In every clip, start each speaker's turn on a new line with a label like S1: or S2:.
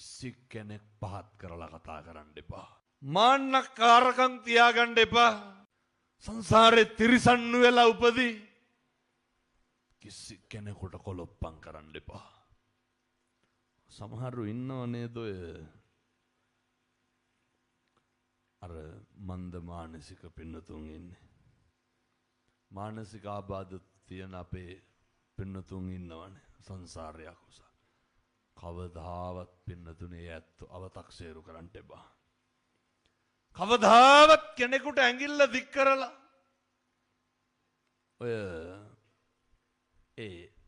S1: කිසි කෙනෙක් පහත් කරලා කතා කරන්න එපා. මාන්නකාරකම් තියාගන්න එපා. සංසාරේ තිරිසන්නු වෙලා උපදී. කිසි කෙනෙකුට කොලොප්පම් කරන්න එපා. සමහරු ඉන්නව නේද ඔය අර මන්ද මානසික පින්නතුන් ඉන්නේ. මානසික ආබාධ තියෙන අපේ පින්නතුන් ඉන්නවනේ සංසාරයක් උසා. කවදාවත් පින්නතුනේ ඇත්ත අවතක්සේරු කරන්න එපා. කවදාවත් කෙනෙකුට ඇඟිල්ල දික් කරලා ඔය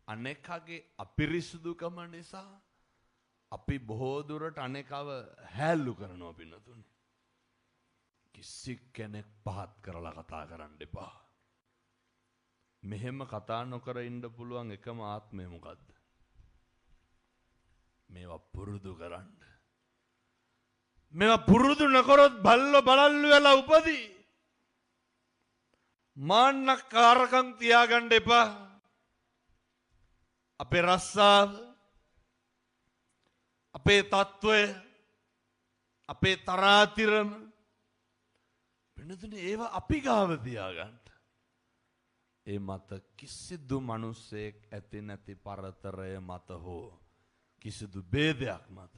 S1: අනෙකගේ අපිරිසුදුකම නිසා අපි බොහෝ දුරට අනෙකව හැල්ලු කරනවා පින්නතුනේ. කිසි කෙනෙක් පහත් කරලා කතා කරන්න එපා. මෙහෙම කතා නොකර ඉන්න පුළුවන් එකම ආත්මය මොකද්ද? මේවා පුරුදු කරන්න. මේවා පුරුදු නොකරොත් බල්ලෝ බලල්ලු වෙලා උපදී. මාන්නකාරකම් තියාගන්න එපා. අපේ රස්සාව, අපේ තත්වය, අපේ තරාතිරම වෙනතුනේ ඒවා අපි ගාව තියාගන්න. ඒ මත කිසිදු මිනිසෙක් ඇති නැති පරතරය මත හෝ කිසිදු ભેදයක් මත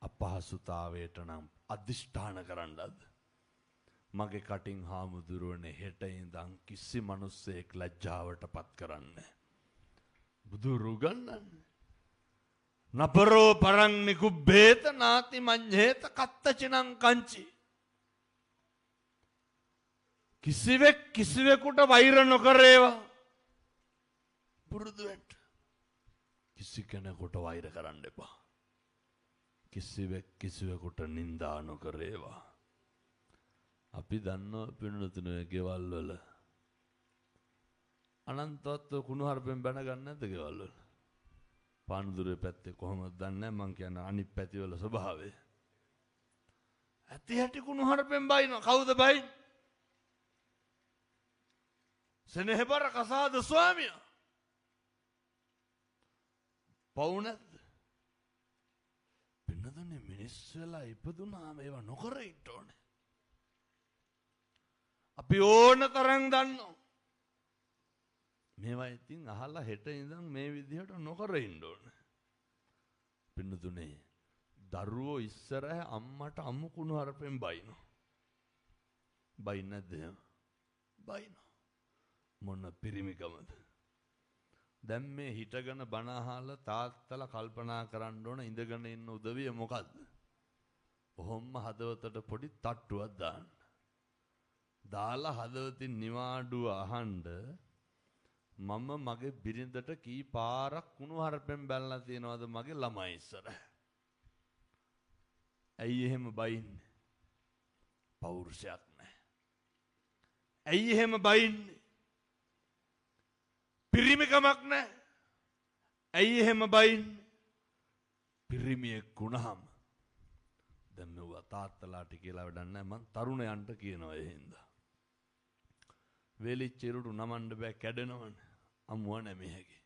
S1: අපහසුතාවයට නම් අදිෂ්ඨාන කරන්නද මගේ කටින් හාමුදුරුවනේ හෙට ඉඳන් කිසි මිනිසෙක් ලැජ්ජාවට පත් කරන්නේ බුදුරු ගන්නන්නේ නපරෝ පරං නිකුබ්බේත නාති මඤ්ඤේත කත්තචිනං කංචි කිසිවෙක් කිසිවෙකුට වෛර නොකරේවා පුරුදු වෙන්න. කිසි කෙනෙකුට වෛර කරන්න එපා. කිසිවෙක් කිසිවෙකුට නිඳා නොකරේවා. අපි දන්නවා පින්නතුනේ ගෙවල් වල අනන්තවත් කුණුහරුපෙන් බැන ගන්න නැද්ද ගෙවල් වල? පානදුරේ පැත්තේ කොහොමද දන්නේ මං කියන්නේ අනිත් පැති වල ස්වභාවය. ඇති හැටි කුණුහරුපෙන් බයිනවා. කවුද බයින්නේ? සෙනෙහබර කසාද ස්වාමියා. පවු නැද්ද? පින්නතුනේ මිනිස්සු වෙලා ඉපදුනාම ඒවා නොකර ඉන්න ඕනේ. අපි ඕන තරම් දන්නවා. මේවා ඉතින් අහලා හෙට ඉඳන් මේ විදිහට නොකර ඉන්න ඕනේ. පින්නතුනේ දරුවෝ ඉස්සරහ අම්මට අම්මු කුණු හරපෙන් බයිනවා. බයින්නේ නැද්ද? බයිනවා. මොන පිරිමිකමද? දැන් මේ හිටගෙන බණ අහලා තාත්තලා කල්පනා කරන්න ඕන ඉඳගෙන ඉන්න උදවිය මොකද්ද? ඔහොම හදවතට පොඩි තට්ටුවක් දාන්න. දාලා හදවතින් නිවාඩුව අහන්න මම මගේ බිරිඳට කී පාරක් කුණු හරපෙන් බැලලා තියනවද මගේ ළමයි ඉස්සර. ඇයි එහෙම බයින්නේ? පෞරුෂයක් නැහැ. ඇයි එහෙම බයින්නේ? පිරිමිකමක් නැහැ. ඇයි එහෙම බයින්නේ? පිරිමියෙක් වුණාම දැන් මෙව තාත්තලාට කියලා වැඩක් නැහැ. මං තරුණයන්ට කියනවා ඒ හින්දා. වෙලිච්චිරුට නමන්න බෑ කැඩෙනවනේ. අමුව නැමෙහගේ.